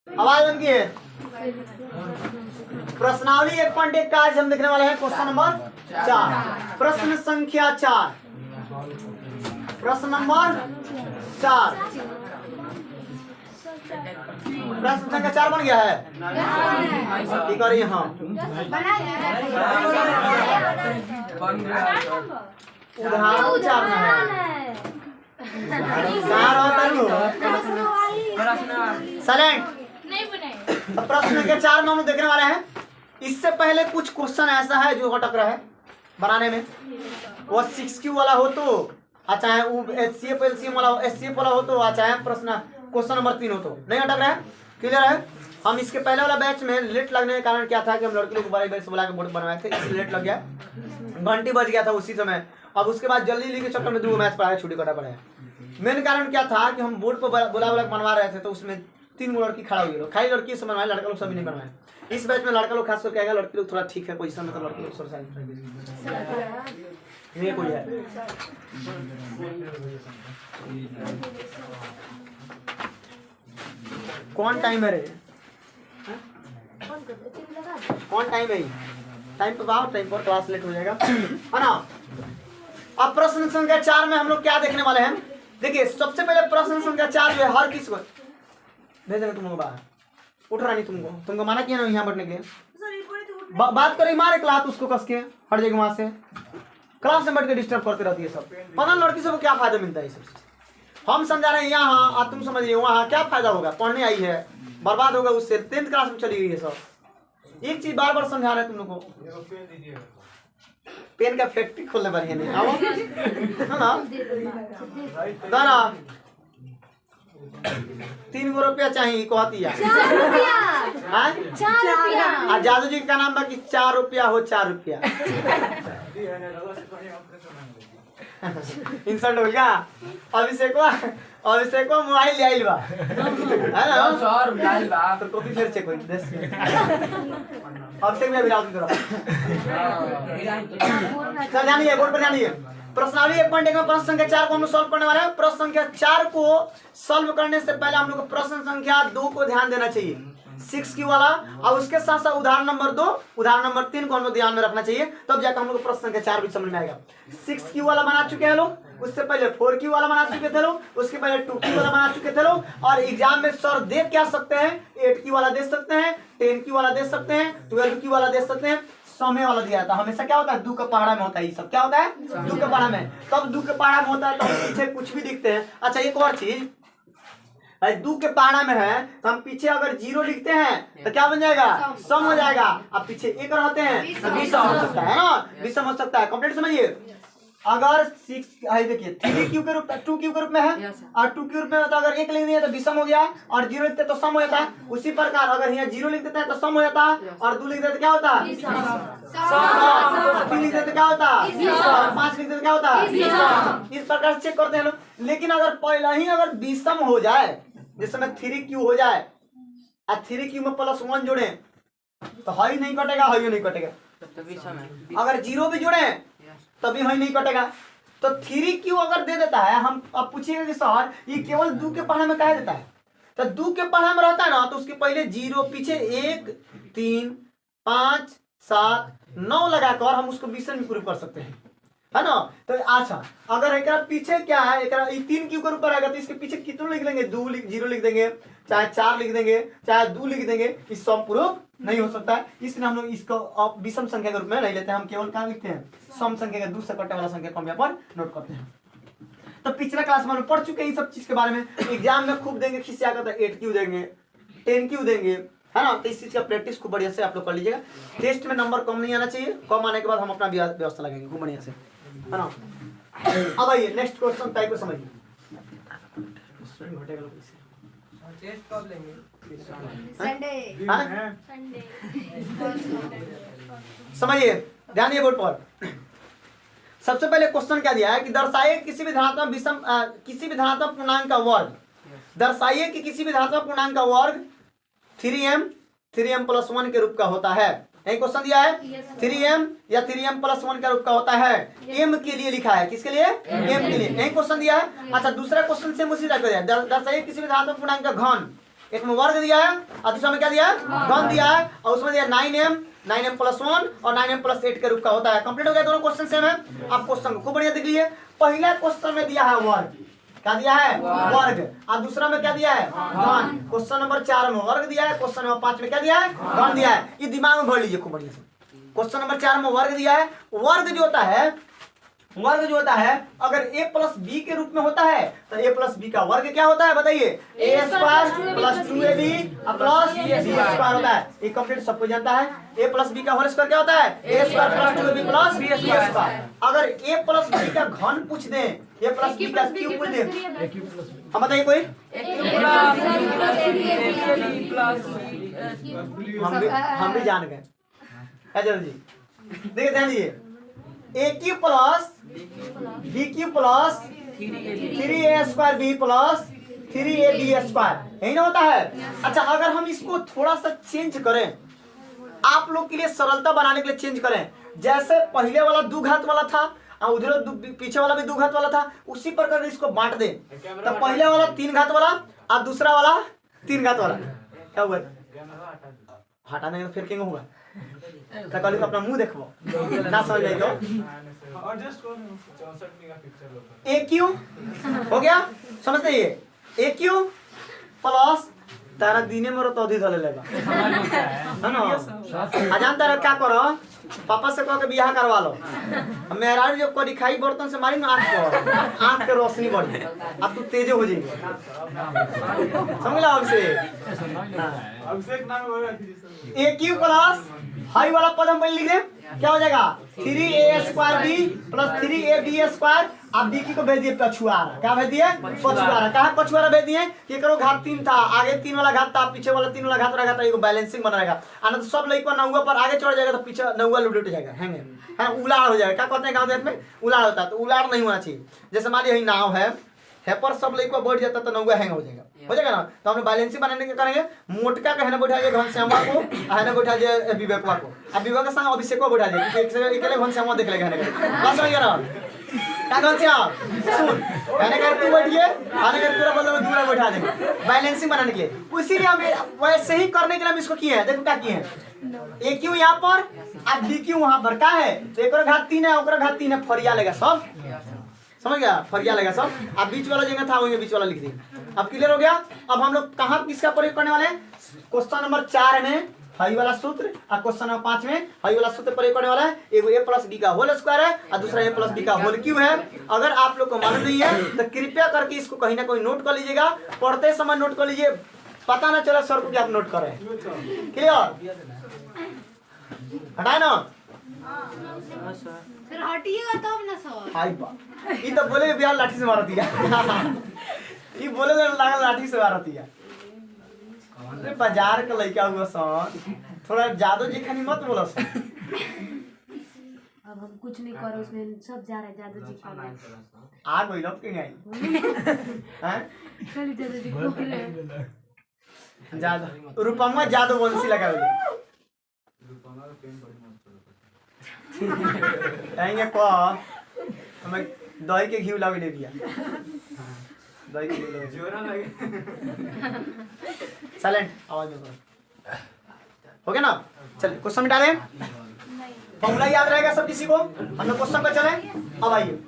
आवाज बंद की है। प्रश्नावली 1.1 का आज हम देखने वाले हैं क्वेश्चन नंबर 4, प्रश्न संख्या 4, प्रश्न नंबर 4, प्रश्न संख्या 4 बन गया है। ठीक है, हाँ उदाहरण 4 में है। प्रश्न के 4 में हम देखने वाले हैं। इससे पहले कुछ क्वेश्चन ऐसा है जो अटक रहा है बनाने में, वो 6Q वाला हो तो अच्छा है, वो HCF LCM वाला SCF वाला हो तो अच्छा है, प्रश्न क्वेश्चन नंबर 3 हो तो नहीं अटक रहा है। क्लियर है। हम इसके पहले वाला बैच में लेट लगने के कारण क्या था कि हम लड़के लोग बड़े बैच से बुला के बोर्ड बनवाए थे, इसलिए लेट लग गया, घंटी बज गया था उसी समय। अब उसके बाद जल्दी लेके चक्कर में 2 मैच पढ़ाया, छुट्टी करना पड़ा। मेन कारण क्या था कि हम बोर्ड पर बुला बनवा रहे थे तो उसमें 3 लड़की खड़ा हुई लोग, खाली लड़की से बनवाए, लड़का लोग सभी नहीं बनवाए। इस बैच में लड़का लोग खास करके आएगा, लड़की लोग थोड़ा ठीक है पोजीशन में, तो लड़की लोग ये कोई है कौन टाइम है रे, कौन टाइम है, टाइम पे आओ, टाइम पर क्लास लेट हो जाएगा है ना। अब प्रश्न संख्या 4 में हम लोग क्या देखने वाले हैं। देखिए सबसे पहले प्रश्न संख्या 4 जो है हर किस को भेजेंगे तुमको बाहर, उठ रहा नहीं, तुमको माना किया ना यहाँ बैठने के लिए। बात करें मारे क्लास उसको कस के हट जाएगी वहां से, क्लास में बैठ के डिस्टर्ब करते रहती है सब। पता लड़की सबको क्या फायदा मिलता है, सब हम समझा रहे हैं यहाँ, तुम समझिए वहाँ क्या फायदा होगा, पढ़ने आई है, बर्बाद होगा उससे, 10th क्लास में चली गई है सब। एक चीज बार बार समझा रहे हैं तुम लोग को, पेन का फैक्ट्री खोलने पर है ना 3 रुपया चाहिए कहती है, 4 रुपया। जादू जी का नाम बा कि 4 रुपया हो, 4 रुपया इंसल्ट हो गया। अभिषेक मोबाइल ले आइल बा है ना, 100 रुपया तो कॉपी फिर चेक होई 10 मिनट। अभिषेक में विराट करो सर, जानिए बोर्ड पर जानिए। प्रश्नावली 1.1 में प्रश्न संख्या 4 को हम लोग सॉल्व करने वाले हैं। प्रश्न संख्या 4 को सॉल्व करने से पहले हम लोग को प्रश्न संख्या 2 को ध्यान देना चाहिए, 6Q वाला, और उसके साथ साथ उदाहरण नंबर 2, उदाहरण नंबर 3 को हम लोग ध्यान में रखना चाहिए, तब जाकर हम लोग प्रश्न संख्या 4 भी समझ में आएगा। 6Q वाला बना चुके हैं लोग, उससे पहले 4Q वाला बना चुके थे लोग, उसके पहले 2Q वाला बना चुके थे लोग, और एग्जाम में सर दे क्या सकते हैं, 8Q वाला दे सकते हैं, 10Q वाला दे सकते हैं, 12Q वाला दे सकते हैं, समय वाला दिया था। हमेशा क्या होता है, 2 का पहाड़ा में होता है, ये सब क्या होता है 2 का पहाड़ा में। तब 2 के पहाड़ा में होता है तो हम पीछे कुछ भी दिखते हैं। अच्छा एक और चीज, 2 के पहाड़ा में है तो हम पीछे अगर 0 लिखते हैं तो क्या बन जाएगा, सम हो जाएगा। अब पीछे 1 रहते हैं तो विषम हो सकता है ना, विषम हो सकता है। कंप्लीट समझिए। अगर 6 देखिए 3Q के रूप में 2Q के रूप में है, और 2 के रूप में तो अगर 1 लिख दिए तो विषम हो गया, और 0 लिखते तो सम हो जाता है। उसी प्रकार अगर यहाँ 0 लिख देते हैं तो सम हो जाता है, और 2 लिख देते क्या होता है, 3 लिख देते क्या होता है, 5 लिख देते क्या होता है। इस प्रकार से चेक करते हैं लोग। लेकिन अगर पहला ही अगर विषम हो जाए, जिस समय 3Q हो जाए और 3Q में +1 जोड़े तो हाई नहीं कटेगा, हाई नहीं कटेगा। अगर 0 भी जोड़े तभी हाई नहीं कटेगा। तो 3Q अगर दे देता है, हम अब पूछिएगा कि सर ये केवल 2 के पहाड़े में कह देता है, तो 2 के पहाड़े में रहता है ना, तो उसके पहले 0 पीछे 1 3 5 7 9 लगाकर हम उसको विषम में प्रूव कर सकते हैं, है ना। तो अच्छा अगर एक पीछे क्या है, एक 3Q के ऊपर आएगा तो इसके पीछे कितना लिख लेंगे, 0 लिख देंगे, चाहे 4 लिख देंगे, चाहे 2 लिख देंगे, इस सम प्रूफ नहीं हो सकता है। इसलिए हम लोग इसको विषम संख्या के रूप में नहीं लेते हैं, हम केवल क्या लिखते हैं, सम संख्या के 2 से कटने वाला संख्या को हम यहाँ पर नोट करते हैं। तो पिछला क्लास में हम पढ़ चुके हैं इन सब चीज के बारे में। एग्जाम में खूब देंगे, खिसिया कर 8Q देंगे, 10Q देंगे, है ना। तो इस चीज का प्रैक्टिस खूब बढ़िया से आप लोग कर लीजिएगा। टेस्ट में नंबर कम नहीं आना चाहिए, कम आने के बाद हम अपना व्यवस्था लगाएंगे खूब बढ़िया से, है ना। अब आइए नेक्स्ट क्वेश्चन टाइप को समझिए। टेस्ट कब लेंगे? संडे। समझिए, ध्यान दिए बोर्ड पर। सबसे पहले क्वेश्चन क्या दिया है कि दर्शाइए किसी भी धनात्मक पूर्णांक का वर्ग, दर्शाइए कि किसी भी धनात्मक पूर्णांक का वर्ग 3m + 1 के रूप का होता है। यही क्वेश्चन दिया है, 3m या 3m + 1 का रूप का होता है। m के लिए लिखा है, किसके लिए, m के लिए, यही क्वेश्चन दिया है। अच्छा दूसरा क्वेश्चन से उसी तरह का दिया है, दर्शाइए किसी भी धनात्मक पूर्णांक का घन, एक में वर्ग दिया है और दूसरा में क्या दिया है, घन दिया है, और उसमें दिया 9m प्लस 1 और 9m प्लस 8 के रूप का होता है। कंप्लीट हो गया, दोनों क्वेश्चन सेम है। आप क्वेश्चन को खूब बढ़िया देख लीजिए। पहला क्वेश्चन में दिया है वर्ग, क्या दिया है, वर्ग, और दूसरा में क्या दिया है, घन। क्वेश्चन नंबर 4 में वर्ग दिया है, क्वेश्चन नंबर 5 में क्या दिया है, घन दिया है। ये दिमाग में भर लीजिए खूब बढ़िया से। क्वेश्चन नंबर 4 में वर्ग दिया है। वर्ग जो होता है अगर a प्लस बी के रूप में होता है तो a प्लस बी का वर्ग क्या होता है बताइए, a square plus 2ab plus b square होता है। ये कंप्लीट सबको जानता है। a प्लस बी का होल स्क्वायर क्या होता है, a square plus 2ab plus b square. अगर a प्लस बी का घन पूछ दें, a प्लस बी का क्यूब पूछ दें, हम बताइए कोई, हम भी जान गए। अजय जी देखिए ध्यान दीजिए, a cube plus b cube plus 3a square b plus 3ab square, यही ना होता है। अच्छा अगर हम इसको थोड़ा सा चेंज करें, आप लोग के लिए सरलता बनाने के लिए चेंज करें, जैसे पहले वाला 2 घात वाला था और उधर पीछे वाला भी 2 घात वाला था, उसी प्रकार इसको बांट दें तो पहले वाला 3 घात वाला और दूसरा वाला 3 घात वाला क्या हुआ, हटाने का फिर क्या होगा, कल अपना मुंह देखो ना समझ जाए तो ए क्यू हो गया, समझते ये ए क्यू प्लस तारा दिने में तो अधिक धले लेगा है ना। अजान तारा क्या करो, पापा से कह के बियाह करवा लो, मेहरारू जब करी खाई बर्तन से मारी ना आँख के रोशनी बढ़ी, अब तू तेजे हो जाएगी, समझ लो। अभिषेक नाम ए क्यू प्लस हाई वाला पद हम लिख दें, क्या हो जाएगा 3a square b plus 3ab square. आप b को भेज दिए पछुआरा, क्या भेज दिए, पछुआरा। कहाँ पछुआरा भेज दिए, ये करो घात 3 था, आगे 3 वाला घात था, पीछे वाला 3 वाला घात रहेगा, तो ये बैलेंसिंग बना रहेगा। आना तो सब लड़का नौवा पर आगे चढ़ जाएगा तो पीछे नौवा लुट जाएगा, है उलाड़ हो जाएगा। क्या कहते हैं गाँव देश में, उलाड़ होता है, तो उलाड़ नहीं होना चाहिए। जैसे मान लीजिए नाव है पर सब लड़का बैठ जाता तो नौवा हैंग हो जाएगा ना। तो हमने बैलेंसिंग बनाने के करेंगे, मोटका का है ना बैठा जाए घनश्यामा को, है ना बैठा जाए विवेकवा को, अब विवेक के संग अभिषेक को बैठा जाए, अकेले घनश्यामा देख लेगा बस हो गया ना। क्या घनश्याम सुन, कहने का तू बैठिए, आने का पूरा बदल में दूसरा बैठा देंगे बैलेंसिंग बनाने के लिए। इसीलिए हम वैसे ही करने के लिए हम इसको किए हैं। देखो क्या किए हैं, ए क्यू यहाँ पर अब बी क्यू वहाँ पर, क्या है तो एक घात 3 है, ओकरा घात 3 है, फरिया लेगा सब, समझ गया, फरिया लेगा सब। अब बीच वाला जगह था वही बीच वाला लिख दिए। अब क्लियर हो गया। अब हम लोग कहाँ किसका प्रयोग करने वाले हैं, क्वेश्चन नंबर 4 में हाई वाला सूत्र और क्वेश्चन नंबर 5 में हाई वाला सूत्र प्रयोग करने वाला है। एगो a प्लस बी का होल स्क्वायर है और दूसरा a प्लस बी का होल क्यूब है। अगर आप लोग को मालूम नहीं है तो कृपया करके इसको कहीं ना कहीं नोट कर लीजिएगा, पढ़ते समय नोट कर लीजिए, पता ना चला सर को कि आप नोट कर रहे हैं। क्लियर, हटाए ना फिर हटिएगा तब ना सर। हाई बा ये तो बोले बिहार लाठी से मार दिया ये बोले लागल लाठी से मार दिया। अरे बाजार का लड़का हुआ सर, थोड़ा जादू जी खानी मत बोलो सर। अब हम कुछ नहीं करे, उसमें सब जा रहे जादू जी का आ गई लोग कहीं आई हैं, खाली जादू जी को रहे जादू रूपमा जादू वंशी लगा हुआ कहेंगे को हमें दही के घी लगा ले दिया, दही के घी जोरा लगे साइलेंट आवाज में हो गया ना। चलिए क्वेश्चन में डालें, फॉर्मूला याद रहेगा सब किसी को, हम लोग क्वेश्चन पर चलें। अब आइए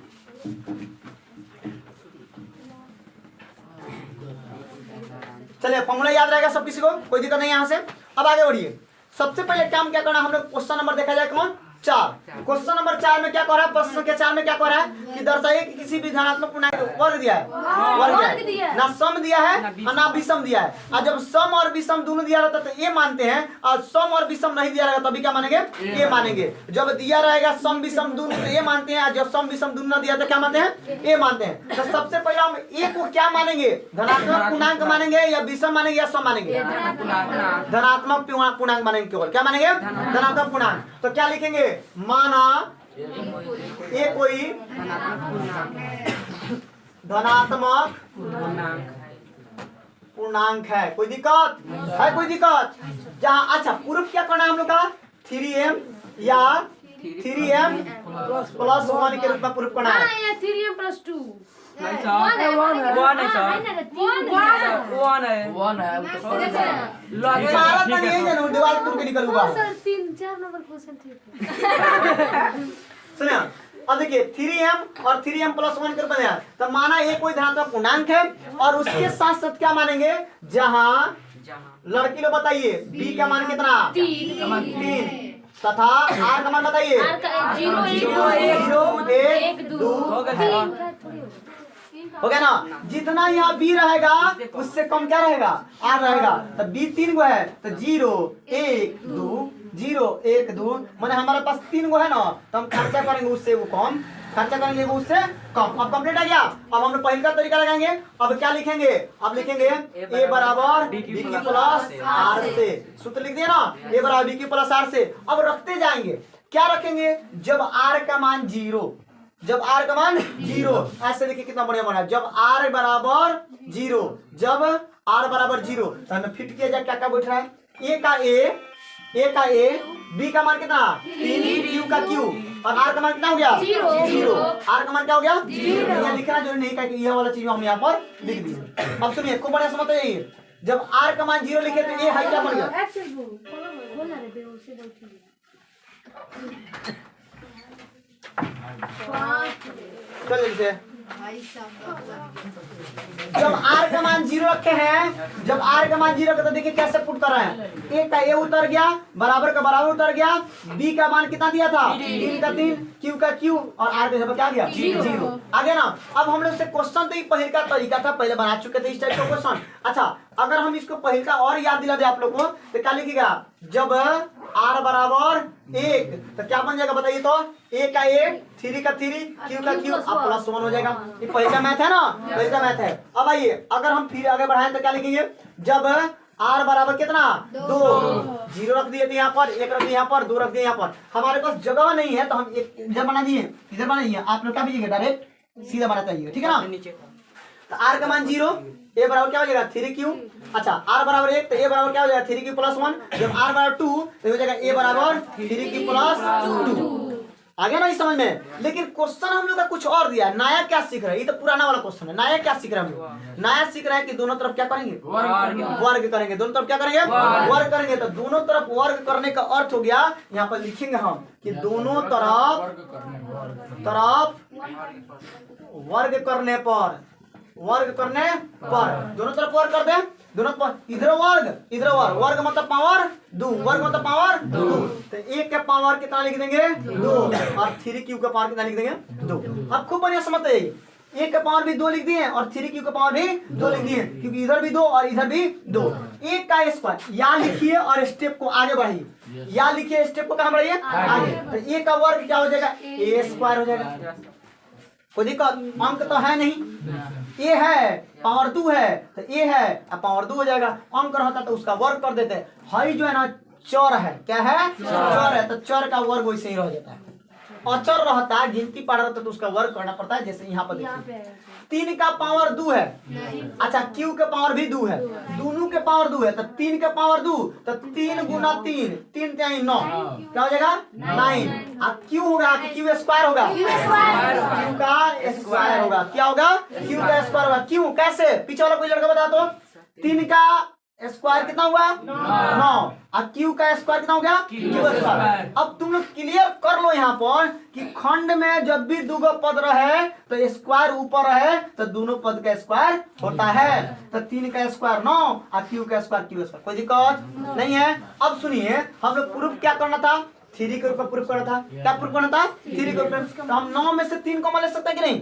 चलिए, फॉर्मूला याद रहेगा सब किसी को, कोई दिक्कत नहीं यहाँ से। अब आगे बढ़िए। सबसे पहले काम क्या करना, हम लोग क्वेश्चन नंबर देखा जाए कौन 4। क्वेश्चन नंबर 4 में क्या कर रहा है, प्रश्न संख्या 4 में क्या कर रहा है कि दर्शाइए कि किसी भी धनात्मक पूर्णांक वर्ग दिया है, वर्ग दिया है, ना सम दिया है और ना विषम दिया है। और जब सम और विषम दोनों दिया रहता है तो ये मानते हैं, और सम और विषम नहीं दिया रहेगा तभी क्या मानेंगे, ये मानेंगे। जब दिया रहेगा सम विषम दोनों तो ये मानते हैं, और जब सम विषम दोनों ना दिया तो क्या मानते हैं, ये मानते हैं। तो सबसे पहले हम ए को क्या मानेंगे, धनात्मक पूर्णांक मानेंगे या विषम मानेंगे या सम मानेंगे, धनात्मक पूर्णांक मानेंगे, केवल क्या मानेंगे, धनात्मक पूर्णांक। तो क्या लिखेंगे, माना ये कोई धनात्मक पूर्णांक है, कोई दिक्कत है, कोई दिक्कत जहाँ। अच्छा प्रूफ क्या करना है हम लोग का, 3m या 3m प्लस 1 के रूप में प्रूफ करना है, 3m + 2 नहीं सर वन है सर वन है वन है वो तो मारा तो नहीं है जानू दीवार टूट के निकल हुआ सर 3-4 नंबर क्वेश्चन ठीक है। सुनिए अब देखिए 3m और 3m + 1 कर बनाया तो माना ये कोई धनात्मक पूर्णांक है और उसके साथ साथ क्या मानेंगे जहां लड़की लोग बताइए b का मान कितना 3 तथा r का मान बताइए 0 1 2 हो गया हो गया ना। जितना यहाँ b रहेगा उससे कम क्या रहेगा r रहेगा तो b 3 गो है तो 0 1 2 0 1 2 माने हमारे पास 3 गो है ना तो हम खर्चा करेंगे उससे वो कम खर्चा करेंगे वो उससे कम। अब कंप्लीट आ गया। अब हम लोग पहले का तरीका लगाएंगे। अब क्या लिखेंगे अब लिखेंगे a बराबर b की प्लस r से सूत्र लिख दिया ना a बराबर b की प्लस r से। अब रखते जाएंगे क्या रखेंगे जब r का मान 0 जब r का मान 0 ऐसे देखिए कितना बढ़िया बना जब r बराबर 0 जब r बराबर 0 तो हमें फिट किया जाए क्या क्या बैठ रहा है a का a b का मान कितना 3 q का q और r का मान कितना हो गया 0 r का मान क्या हो गया 0 ये लिखना जरूरी नहीं है कि ये वाला चीज हम यहाँ पर लिख दिए। अब सुनिए खूब बढ़िया समझते जाइए जब r का मान 0 लिखे तो ये है क्या बन गया बोल रहे थे उसे दो चल जल्दी जब r का मान 0 रखे हैं जब r का मान 0 रखे तो देखिए कैसे पुट कर रहे हैं a का a उतर गया बराबर का बराबर उतर गया b का मान कितना दिया था 3 का 3 q का q और r का क्या गया 0 आ गया ना। अब हम लोग से क्वेश्चन तो पहले का तरीका था पहले बना चुके थे इस टाइप का क्वेश्चन। अच्छा अगर हम इसको पहले का और याद दिला दे आप लोग को तो क्या लिखेगा जब r बराबर 1 तो क्या बन जाएगा बताइए तो a का 1 3 का 3 q का q अब प्लस 1 हो जाएगा। ये पहले का मैथ है ना पहले का मैथ है। अब आइए अगर हम फिर आगे बढ़ाएं तो क्या लिखेंगे जब r बराबर कितना 2 0 रख दिए थे यहाँ पर 1 रख दिए यहाँ पर 2 रख दिए यहाँ पर हमारे पास जगह नहीं है तो हम इधर बना दिए इधर बना दिए आप लोग क्या कीजिएगा डायरेक्ट सीधा बना चाहिए ठीक है ना। तो r का मान 0 a बराबर क्या हो जाएगा 3q। अच्छा r बराबर 1 तो a बराबर क्या हो जाएगा 3q + 1 जब r बराबर 2 तो हो जाएगा a बराबर 3q + 2 आ गया ना इस समझ में। लेकिन क्वेश्चन हम लोग का कुछ और दिया नया क्या सीख रहे हैं ये तो पुराना वाला क्वेश्चन है नया क्या सीख रहे हैं हम लोग नया सीख रहे हैं कि दोनों तरफ क्या करेंगे वर्ग करेंगे दोनों तरफ क्या करेंगे वर्ग करेंगे। तो दोनों तरफ वर्ग करने का अर्थ हो गया यहाँ पर लिखेंगे हम कि दोनों तरफ वर्ग करने पर दोनों तरफ वर्ग कर दे दोनों तरफ इधर वर्ग वर्ग मतलब पावर 2 वर्ग मतलब पावर 2 तो 1 का पावर कितना लिख देंगे 2 और 3q का पावर कितना लिख देंगे 2। अब खूब बढ़िया समझते हैं 1 का पावर भी 2 लिख दिए और 3q का पावर भी 2 लिख दिए क्योंकि इधर भी 2 और इधर भी 2। 1 का स्क्वायर या लिखिए और स्टेप को आगे बढ़ाइए या लिखिए स्टेप को कहां बढ़ाइए आगे। तो 1 का वर्ग क्या हो जाएगा a स्क्वायर हो जाएगा कोई दिक्कत अंक तो है नहीं a है पावर 2 है तो a है अब पावर 2 हो जाएगा अंक रहता तो उसका वर्ग कर देते हाई जो है ना चर है क्या है चर है तो चर का वर्ग वैसे ही रह जाता है अचर रहता है गिनती पढ़ रहता तो उसका वर्ग करना पड़ता है जैसे यहाँ पर देखिए 3 का पावर 2 है अच्छा q के पावर भी 2 है दोनों के पावर 2 है तो 3 के पावर 2 तो 3 गुना 3 3 3 9 क्या हो जाएगा 9 अब q होगा कि q स्क्वायर होगा q का स्क्वायर होगा क्या होगा q का स्क्वायर होगा क्यों कैसे पीछे वाला कोई लड़का बता तो 3 का स्क्वायर कितना हुआ 9 अब q का स्क्वायर कितना हो गया q स्क्वायर। अब तुम लोग क्लियर कर लो यहाँ पर कि खंड में जब भी दुगो पद रहे तो स्क्वायर ऊपर रहे तो दोनों पद का स्क्वायर होता है। तो 3 का स्क्वायर 9 और q का स्क्वायर q स्क्वायर कोई दिक्कत नहीं है। अब सुनिए हम लोग प्रूफ क्या करना था 3 के ऊपर प्रूफ करना था क्या प्रूफ करना था 3 के ऊपर तो हम 9 में से 3 को ले सकते हैं कि नहीं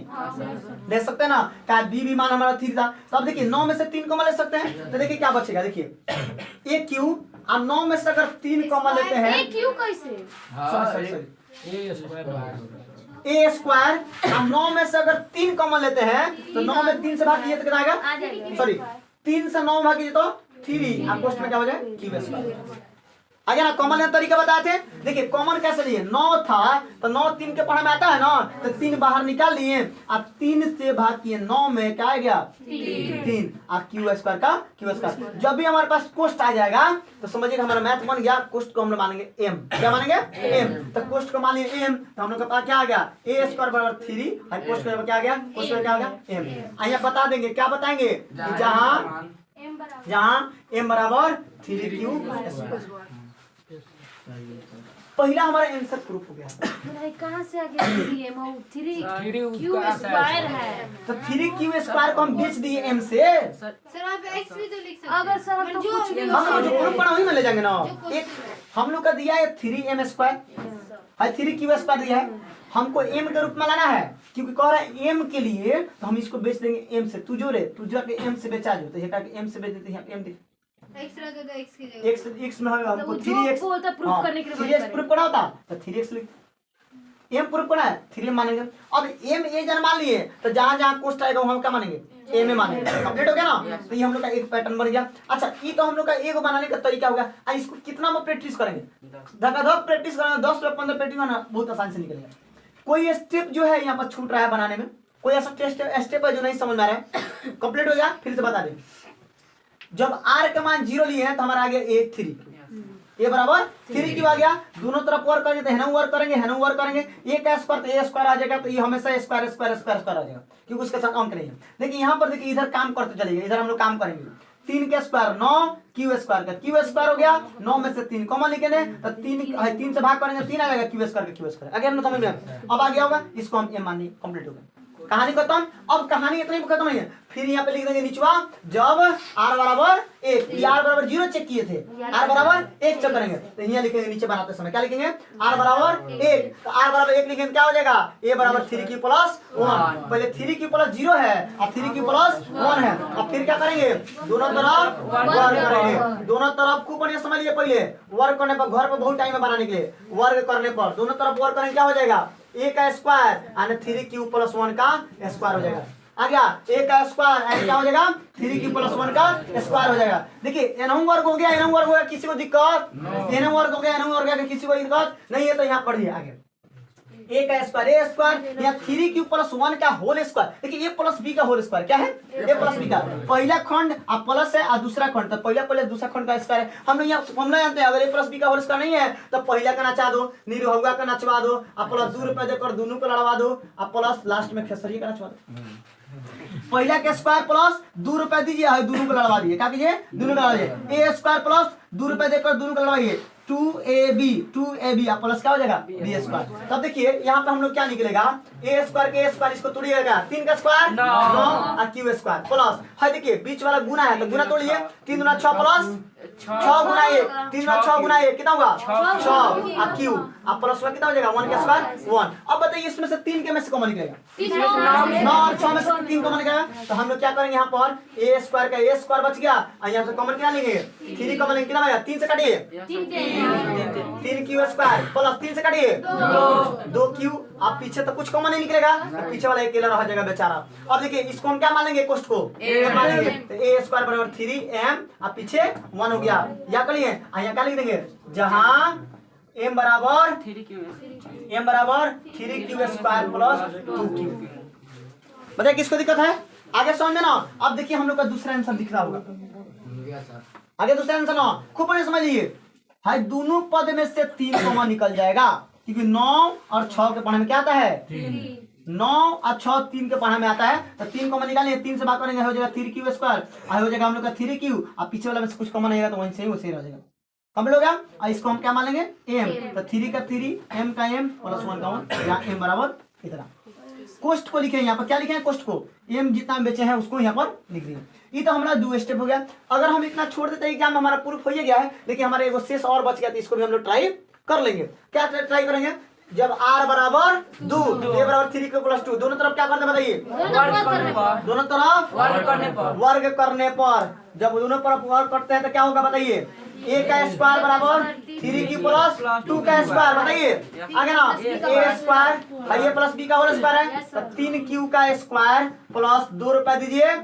ले सकते हैं ना क्या b भी मान हमारा 3 था। तो अब देखिए 9 में से 3 को ले सकते हैं तो देखिए क्या बचेगा देखिए a q अब 9 में से अगर 3 को लेते हैं क्यों कैसे a स्क्वायर अब 9 में से अगर 3 कॉमन लेते हैं तो 9 में 3 से भाग कीजिए तो कितना आएगा सॉरी 3 से 9 भाग कीजिए तो 3 अब क्वेश्चन में क्या हो जाए q स्क्वायर आगे ना कॉमन तरीका बताए थे। देखिए कॉमन कैसे लिए, 9 था तो 9 3 के पढ़ा में आता है ना, तो 3 बाहर निकाल लिए, अब 3 से भाग किए, 9 में क्या आ गया 3, अब क्यू स्क्वायर का क्यू स्क्वायर। जब भी हमारे पास कोष्ट आ जाएगा तो समझिए हमारा मैथ बन गया, कोष्ट को हम लोग मानेंगे एम, क्या मानेंगे एम, तो कोष्ट को मान लिए एम, तो हम लोग के पास क्या आ गया ए स्क्वायर बराबर 3, कोष्ट का क्या आ गया, कोष्ट का क्या आ गया एम। आइए बता देंगे, क्या बताएंगे, जहां एम बराबर 3 क्यू स्क्वायर। पहला हमारा आंसर प्रूफ हो गया। कहाँ से आ गया 3 क्यू स्क्वायर है, तो 3 क्यू स्क्वायर को हम बेच दिए एम से। सर आप एक्स भी तो लिख सकते हैं। अगर सर हम तो कुछ भी हम लोग जो प्रूफ बना वही में ले जाएंगे ना। एक हम लोग का दिया है 3m स्क्वायर है, 3 क्यू स्क्वायर दिया है, हमको m के रूप में लाना है, क्योंकि कह रहा है m के लिए, तो हम इसको बेच देंगे m से। तू जो रे तू जाके m से बेचा जो, तो ये का m से बेच देते हैं, m एक्स रहता तो एक्स की जगह x में हमको जो 3x बोलता प्रूफ करने के लिए 3x प्रूफ करना होता, तो 3x लिख, m प्रूफ करना है 3m मानेंगे। अब m a जन मान लिए, तो जहां जहां कोष्ट आएगा वहां क्या मानेंगे a में मानेंगे। कंप्लीट हो गया ना, तो ये हम लोग का एक पैटर्न बन गया। अच्छा ये तो हम लोग का एगो बनाने का तरीका होगा। अब इसको कितना में प्रैक्टिस करेंगे, धकाधक प्रैक्टिस करना, 10 से 15 प्रैक्टिस करना, बहुत आसान से निकलेगा। कोई स्टेप जो है यहाँ पर छूट रहा है बनाने में, कोई ऐसा स्टेप है जो नहीं समझ में आ रहा है, कंप्लीट हो गया, फिर से बता दें। जब r का मान 0 लिए हैं तो हमारा आ गया a 3, ये बराबर 3 क्यों आ गया, दोनों तरफ वर्क करेंगे तो हेनु वर्क करेंगे, हेनु वर्क करेंगे, a का स्क्वायर तो a स्क्वायर आ जाएगा, तो ये हमेशा स्क्वायर स्क्वायर स्क्वायर स्क्वायर आ जाएगा, क्योंकि उसके साथ अंक नहीं है। देखिए यहाँ पर देखिए इधर काम करते चलेगा, इधर हम लोग काम करेंगे, 3 के स्क्वायर 9, क्यू स्क्वायर का क्यू स्क्वायर हो गया, 9 में से 3 कॉमन लिखेंगे तो 3 से भाग करेंगे 3 आ जाएगा, क्यू स्क्वायर का क्यू स्क्वायर। अगर ना समझ में अब आ गया होगा, इसको हम m मानिए, कंप्लीट हो गया, कहानी खत्म। अब कहानी इतनी खत्म नहीं है, फिर यहाँ पे लिख देंगे निचवा, जब r बराबर 1, r बराबर 0 चेक किए थे, r बराबर 1 चेक करेंगे, तो यहाँ लिखेंगे नीचे बनाते समय क्या लिखेंगे, r बराबर 1, तो r बराबर 1 लिखेंगे क्या हो जाएगा, a बराबर 3q प्लस 1, पहले 3q प्लस 0 है और 3q प्लस 1 है। अब फिर क्या करेंगे, दोनों तरफ वर्ग करेंगे, दोनों तरफ खूब बढ़िया समझ लिए, पहले वर्ग करने पर, घर पर बहुत टाइम है बनाने के लिए, वर्ग करने पर दोनों तरफ वर्ग करेंगे क्या हो जाएगा, a का स्क्वायर यानी 3q प्लस 1 का स्क्वायर हो जाएगा। आ गया a का स्क्वायर यानी क्या हो जाएगा, 3q प्लस 1 का स्क्वायर हो जाएगा। देखिए एनहु वर्ग हो गया, एनहु वर्ग हो गया, किसी को दिक्कत, एनहु वर्ग हो गया, एनहु वर्ग हो गया, किसी को दिक्कत नहीं है, तो यहाँ पढ़िए आगे a का स्क्वायर या 3q प्लस 1 का होल स्क्वायर। देखिए a प्लस b का होल स्क्वायर क्या है, a प्लस b का पहला खंड और प्लस है और दूसरा खंड, तो पहला प्लस दूसरा खंड का स्क्वायर है। हम लोग यहाँ फॉर्मूला जानते हैं, अगर a प्लस b का होल स्क्वायर नहीं है तो पहला का नचा दो, निरहुआ का नचवा दो, और प्लस 2 रुपए देकर दोनों को लड़वा दो, और प्लस लास्ट में खेसरिया का नचवा दो। पहला के स्क्वायर प्लस 2 रुपए दीजिए, दोनों को लड़वा दिए, क्या कीजिए, दोनों को लड़वा दिए, a स्क्वायर प्लस 2 रुपए देकर दोनों को लड़वाइए, 2ab आप प्लस क्या हो जाएगा b स्क्वायर। तब देखिए यहाँ पे हम लोग क्या निकलेगा, a स्क्वायर के स्क्वायर इसको तोड़िएगा, 3 का स्क्वायर 9 और q स्क्वायर प्लस है, देखिए बीच वाला गुना है तो गुना तोड़िए, 3 गुना 6 प्लस 6 गुना 1, 3 गुना 6 गुना 1 कितना होगा 6 और q आप प्लस में कितना हो जाएगा 1 का स्क्वायर 1। अब बताइए इसमें से 3 के में से कॉमन निकलेगा, 9 और 6 में से 3 कॉमन निकलेगा, तो हम लोग क्या करेंगे यहाँ पर a स्क्वायर का a स्क्वायर बच गया और यहाँ से कॉमन कितना लेंगे 3 कॉमन कितना आएगा, 3 से काटिए 3q स्क्वायर प्लस 3 से काटिए 2q। अब पीछे तो कुछ कॉमन नहीं निकलेगा, तो पीछे वाला अकेला रह जाएगा बेचारा। अब देखिए इसको हम क्या मान लेंगे, कोष्ट को a मान लेंगे, तो a स्क्वायर बराबर 3m अब पीछे 1 हो गया, या कर लिए यहाँ क्या लिख देंगे, जहां m बराबर 3q स्क्वायर प्लस 2q। बताइए किसको दिक्कत है, आगे समझ में ना। अब देखिए हम लोग का दूसरा आंसर दिख रहा होगा, आगे दूसरा आंसर ना खूब बढ़िया समझिए, है दोनों पद में से 3 कॉमन निकल जाएगा, क्योंकि 9 और 6 के पढ़ने में क्या आता है, 9 और 6 3 के पढ़ने में आता है, तो 3 कॉमन निकालिए, 3 से भाग करेंगे हो जाएगा 3q स्क्वायर, हो जाएगा हम लोग का 3q, और पीछे वाला में से कुछ कॉमन नहीं आएगा तो वहीं से ही वो सही रह जाएगा, कंप्लीट हो गया। और इसको हम क्या मान लेंगे m, तो 3 का 3 m का m प्लस 1 का 1, यहाँ m बराबर इतना। कोष्ट को लिखे, यहाँ पर क्या लिखे हैं, कोष्ट को m जितना बेचे हैं उसको यहाँ पर लिख दिए। ये तो हमारा 2 स्टेप हो गया। अगर हम इतना छोड़ देते एग्जाम हमारा प्रूफ हो गया है, लेकिन हमारा एगो शेष और बच गया, तो इसको भी हम लोग ट्राई कर लेंगे। क्या ट्राई करेंगे, जब r बराबर 2, a बराबर 3 के प्लस 2, दोनों तरफ क्या करते बताइए, दोनों तरफ वर्ग करने पर जब दोनों तरफ वर्ग करते हैं तो क्या होगा बताइए, a का स्क्वायर बराबर 3q प्लस 2 का स्क्वायर, बताइए आगे ना, a स्क्वायर ये प्लस b का होल स्क्वायर है, तो 3q का स्क्वायर प्लस 2 रुपए दीजिए,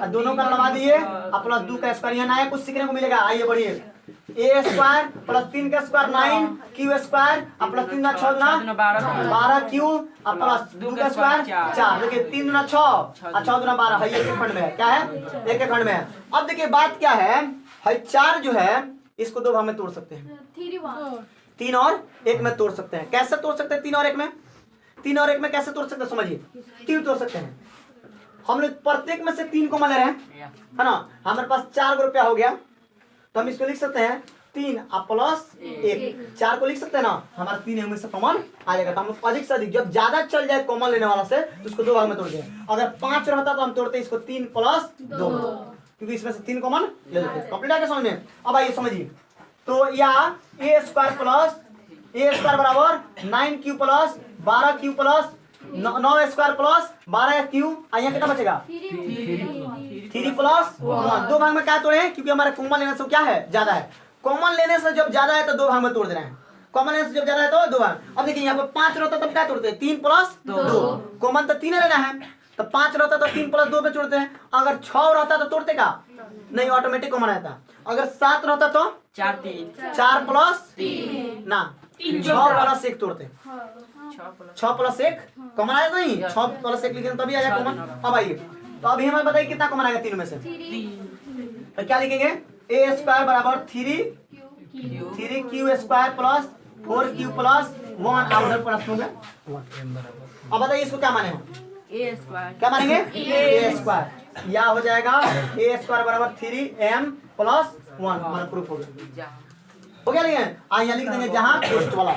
दोनों का लड़वा दिए, और प्लस 2 का स्क्वायर। यहाँ नया कुछ सीखने को मिलेगा, आइए बढ़िए ए स्क्वायर प्लस 3 का स्क्वायर 9 क्यू स्क्वायर प्लस 3 6 गुना 12 क्यू प्लस 2 का स्क्वायर 4। देखिए 3 गुना 6 और 6 गुना 12 है, एक खंड में है। क्या है? एक खंड में है। अब देखिए बात क्या है, 4 जो है इसको दो भाग में तोड़ सकते हैं, 3 और 1 में तोड़ सकते हैं। कैसे तोड़ सकते हैं 3 और 1 में? 3 और 1 में कैसे तोड़ सकते हैं समझिए, 3 तोड़ सकते हैं। हम लोग प्रत्येक में से 3 को ले रहे हैं, है ना। हमारे पास 4 रुपया हो गया तो हम इसको लिख सकते हैं 3 प्लस 1। 4 को लिख सकते हैं ना, हमारा 3 में से कॉमन आ जाएगा। तो हम लोग अधिक से अधिक जब ज्यादा चल जाए कॉमन लेने वाला से तो उसको दो भाग में तोड़ दें। अगर 5 रहता तो हम तोड़ते इसको 3 प्लस 2, क्योंकि इसमें से 3 कॉमन ले लेते हैं। कंप्लीट है समझ में? अब आइए समझिए, तो या ए स्क्वायर बराबर 9 Q plus 12 Q plus 9 square plus 12 Q, यहाँ कितना बचेगा 3 प्लस 1। दो भाग में क्या तोड़े हैं, क्योंकि हमारे कॉमन लेने से क्या है ज्यादा है। कॉमन लेने से जब ज्यादा है तो दो भाग में तोड़ दे रहे हैं, कॉमन लेने से जब ज्यादा है तो दो भाग। अब देखिए यहाँ पे 5 रहता तब क्या तोड़ते हैं 3 प्लस 2। कॉमन तो 3 लेना है, तो 5 रहता तो 3 प्लस 2 पे तोड़ते हैं। अगर 6 रहता तो तोड़ते का नहीं, ऑटोमेटिक कॉमन रहता। अगर 7 रहता तो 4 प्लस 3 ना 6 प्लस 1 तोड़ते, 6 प्लस 1 कॉमन आया नहीं, 6 प्लस 1 लिखेंगे तभी आ जाएगा कॉमन। अब आइए, तो अभी हमें बताइए कितना कॉमन आएगा 3 में से। तो क्या लिखेंगे, ए स्क्वायर बराबर 3 Q square plus 4 Q plus 1 outer plus हो गया 1। अब बताइए इसको क्या माने हम, ए स्क्वायर क्या मानेंगे ए स्क्वायर, या हो जाएगा ए स्क्वायर बराबर 3m प्लस 1। हमारा प्रूफ हो गया, हो गया। नहीं है यहाँ लिख देंगे जहाँ पोस्ट वाला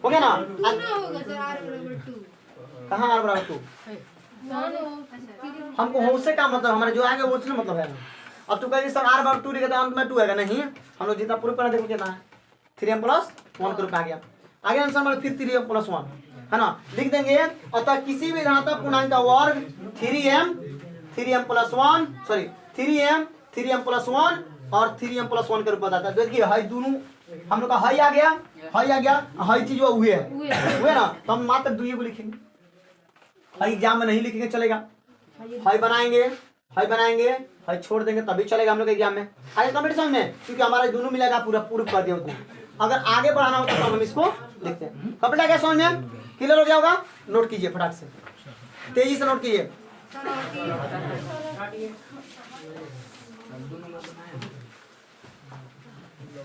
हो गया ना। होगा सर r बराबर 2। कहाँ r बराबर 2? हमको हो से क्या मतलब, हमारे जो आएगा वो से मतलब है। अब तू कहेगी सर r बराबर 2 लिखा तो अंत में 2 आएगा, नहीं हम लोग जितना प्रूफ करना देखो कितना है 3m प्लस 1 के रूप में आ गया। आगे आंसर हमारा फिर 3m प्लस 1 है ना, लिख देंगे। अतः किसी भी धनात्मक पूर्णांक का वर्ग 3m plus 1 sorry 3m plus 1 और 3m प्लस 1 के रूप में आता है। देखिए हाई दोनों हम लोग का हाई आ गया, हाई चीज वो हुए ना, तो हम मात्र 2 को लिखेंगे। हाई एग्जाम में नहीं लिखेंगे चलेगा, हाई बनाएंगे हाई छोड़ देंगे तभी चलेगा हम लोग एग्जाम में। आगे कंपटीशन में क्योंकि हमारा दोनों मिलेगा पूरा प्रूफ कर दिया उसने। अगर आगे बढ़ाना होता तो हम इसको लिखते हैं। कंप्लीट है समझ में? क्लियर हो गया होगा? नोट कीजिए फटाक से, तेजी से नोट कीजिए।